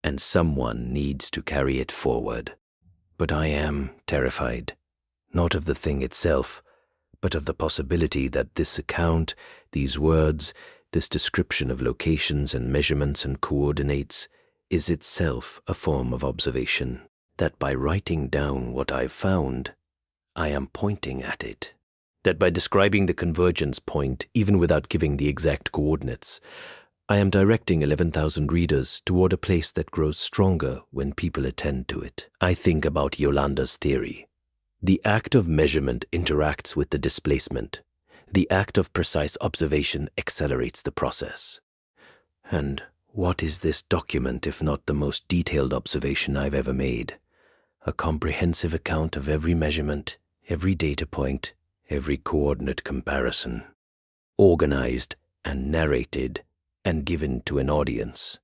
and someone needs to carry it forward. But I am terrified, not of the thing itself, but of the possibility that this account, these words, this description of locations and measurements and coordinates is itself a form of observation, that by writing down what I've found, I am pointing at it. That by describing the convergence point, even without giving the exact coordinates, I am directing 11,000 readers toward a place that grows stronger when people attend to it. I think about Yolanda's theory. The act of measurement interacts with the displacement. The act of precise observation accelerates the process. And what is this document if not the most detailed observation I've ever made? A comprehensive account of every measurement, every data point, every coordinate comparison, organized and narrated and given to an audience.